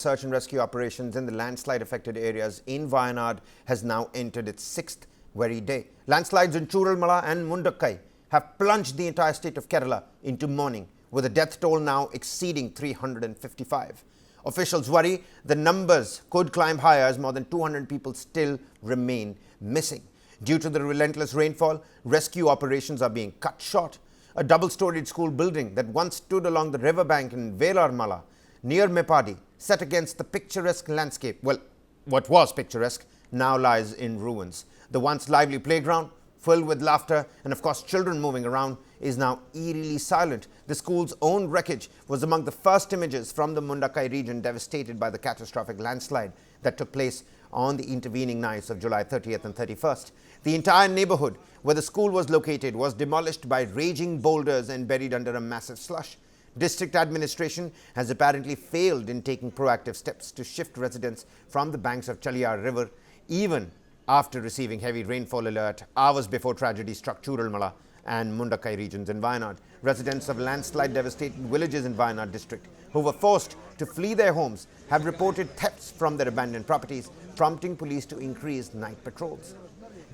Search and rescue operations in the landslide-affected areas in Wayanad has now entered its sixth very day. Landslides in Chooralmala and Mundakkai have plunged the entire state of Kerala into mourning, with the death toll now exceeding 355. Officials worry the numbers could climb higher as more than 200 people still remain missing. Due to the relentless rainfall, rescue operations are being cut short. A double-storied school building that once stood along the riverbank in Vellarmala near Meppadi, set against the picturesque landscape, well, what was picturesque, now lies in ruins. The once lively playground, filled with laughter and of course children moving around, is now eerily silent. The school's own wreckage was among the first images from the Mundakkai region devastated by the catastrophic landslide that took place on the intervening nights of July 30th and 31st. The entire neighborhood where the school was located was demolished by raging boulders and buried under a massive slush. District administration has apparently failed in taking proactive steps to shift residents from the banks of Chaliyar River, even after receiving heavy rainfall alert hours before tragedy struck Chooralmala and Mundakkai regions in Wayanad. Residents of landslide-devastated villages in Wayanad district who were forced to flee their homes have reported thefts from their abandoned properties, prompting police to increase night patrols.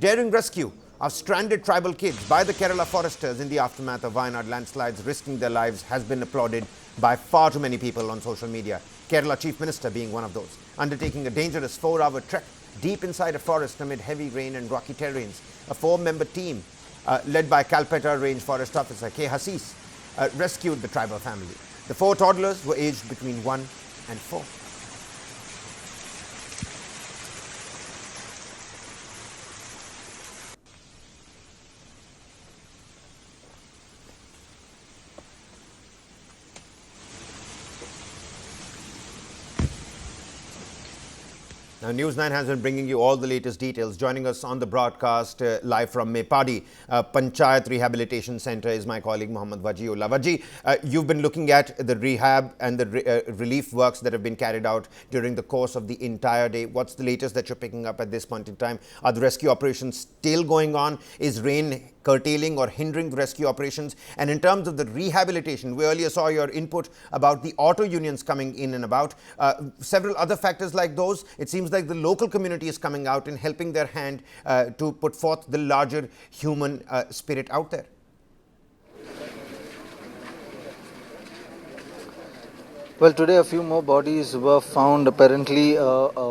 Daring rescue of stranded tribal kids by the Kerala foresters in the aftermath of Wayanad landslides risking their lives has been applauded by far too many people on social media, Kerala Chief Minister being one of those. Undertaking a dangerous 4-hour trek deep inside a forest amid heavy rain and rocky terrains, a 4-member team led by Kalpetta Range Forest Officer K. Hashis rescued the tribal family. The 4 toddlers were aged between 1 and 4. Now, News9 has been bringing you all the latest details. Joining us on the broadcast live from Meppadi, Panchayat Rehabilitation Centre is my colleague Mohammad Wajiullah. Waji, you've been looking at the rehab and the relief works that have been carried out during the course of the entire day. What's the latest that you're picking up at this point in time? Are the rescue operations still going on? Is rain curtailing or hindering the rescue operations? And in terms of the rehabilitation, we earlier saw your input about the auto unions coming in and about. Several other factors like those, it seems like the local community is coming out and helping their hand to put forth the larger human spirit out there. Well, today a few more bodies were found. Apparently,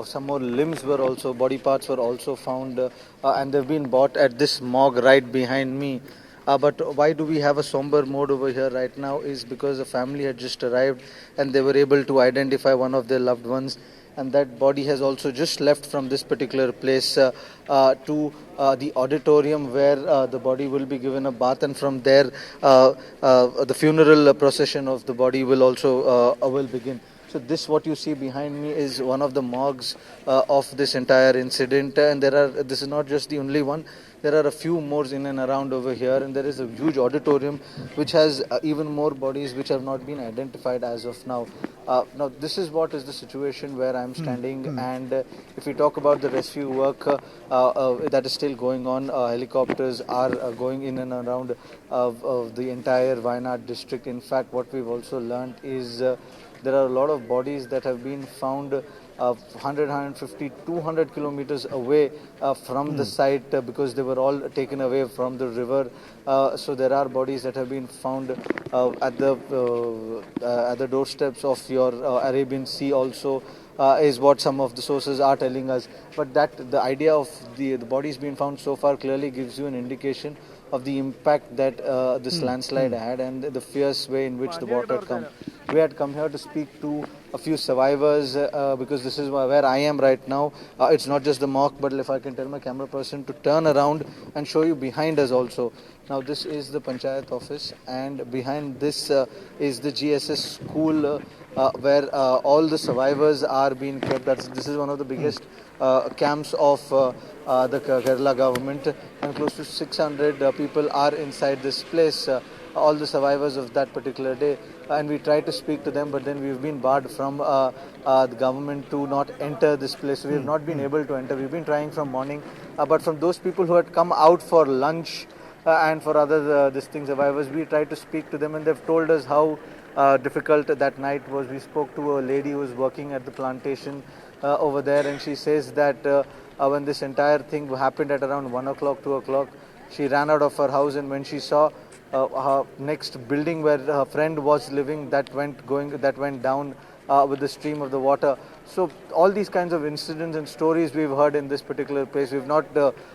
some more limbs were also, body parts were also found, and they've been bought at this morgue right behind me. But why do we have a somber mode over here right now is because the family had just arrived and they were able to identify one of their loved ones. And that body has also just left from this particular place to the auditorium where the body will be given a bath, and from there the funeral procession of the body will also will begin. So this, what you see behind me, is one of the morgues of this entire incident, and this is not just the only one. There are a few more in and around over here, and there is a huge auditorium which has even more bodies which have not been identified as of now. Now, this is what is the situation where I'm standing, and if we talk about the rescue work that is still going on, helicopters are going in and around of the entire Wayanad district. In fact, what we've also learned is there are a lot of bodies that have been found 100, 150, 200 kilometers away from the site because they were all taken away from the river. So there are bodies that have been found at the doorsteps of your Arabian Sea also, is what some of the sources are telling us. But that the idea of the bodies being found so far clearly gives you an indication of the impact that this landslide had and the fierce way in which the water had come. We had come here to speak to a few survivors because this is where I am right now. It's not just the morgue, but if I can tell my camera person to turn around and show you behind us also. Now this is the Panchayat office, and behind this is the GSS school where all the survivors are being kept. This is one of the biggest camps of the Kerala government, and close to 600 people are inside this place. All the survivors of that particular day, and we tried to speak to them, but then we've been barred from the government to not enter this place. We have not been able to enter. We've been trying from morning, but from those people who had come out for lunch and for other survivors, we tried to speak to them, and they've told us how difficult that night was we spoke to a lady who was working at the plantation over there, and she says that when this entire thing happened at around 1 o'clock, 2 o'clock, she ran out of her house, and when she saw her next building where her friend was living, that went down with the stream of the water. So all these kinds of incidents and stories we've heard in this particular place. We've not,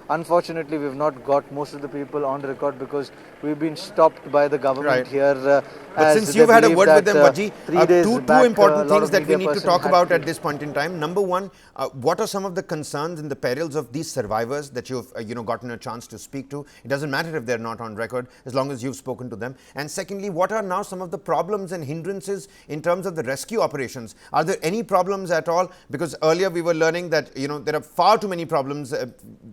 unfortunately, we've not got most of the people on record because we've been stopped by the government here. But since you've had a word with them, Vaji, 3 days two back, important things that we need to talk about to at this point in time. Number one, what are some of the concerns and the perils of these survivors that you've gotten a chance to speak to? It doesn't matter if they're not on record, as long as you've spoken to them. And secondly, what are now some of the problems and hindrances in terms of the rescue operations? Are there any problems at all? Because earlier we were learning that there are far too many problems.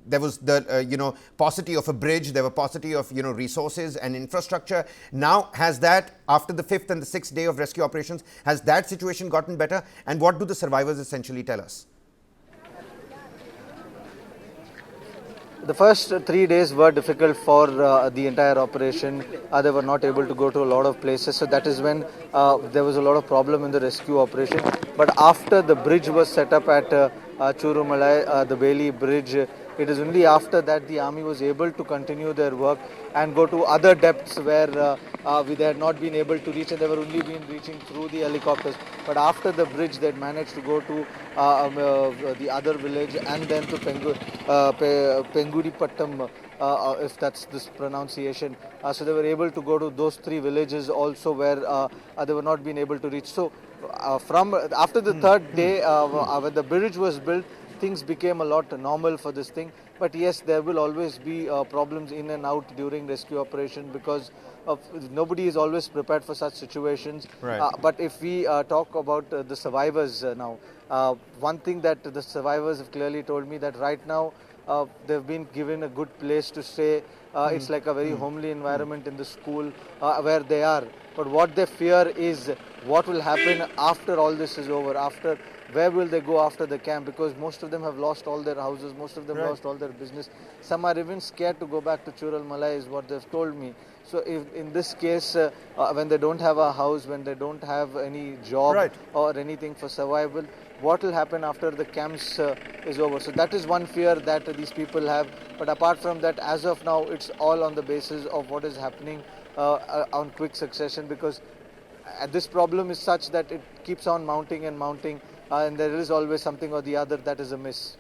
There was the paucity of a bridge, there were paucity of resources and infrastructure. Now has that, after the 5th and the 6th day of rescue operations, has that situation gotten better? And what do the survivors essentially tell us? The first 3 days were difficult for the entire operation. They were not able to go to a lot of places. So that is when there was a lot of problem in the rescue operation. But after the bridge was set up at Chooralmala, the Bailey Bridge, it is only after that the army was able to continue their work and go to other depths where they had not been able to reach, and they were only been reaching through the helicopters. But after the bridge, they had managed to go to the other village and then to Pengudipattam, if that's this pronunciation. So they were able to go to those 3 villages also where they were not being able to reach. So after the 3rd day, when the bridge was built, things became a lot normal for this thing. But yes, there will always be problems in and out during rescue operation because nobody is always prepared for such situations. Right. But if we talk about the survivors now, one thing that the survivors have clearly told me that right now they've been given a good place to stay. It's like a very homely environment in the school where they are. But what they fear is what will happen after all this is over, where will they go after the camp, because most of them have lost all their houses, most of them lost all their business. Some are even scared to go back to Chooralmala is what they've told me. So if in this case, when they don't have a house, when they don't have any job or anything for survival, what will happen after the camps is over? So that is one fear that these people have. But apart from that, as of now, it's all on the basis of what is happening on quick succession, because this problem is such that it keeps on mounting and mounting, and there is always something or the other that is amiss.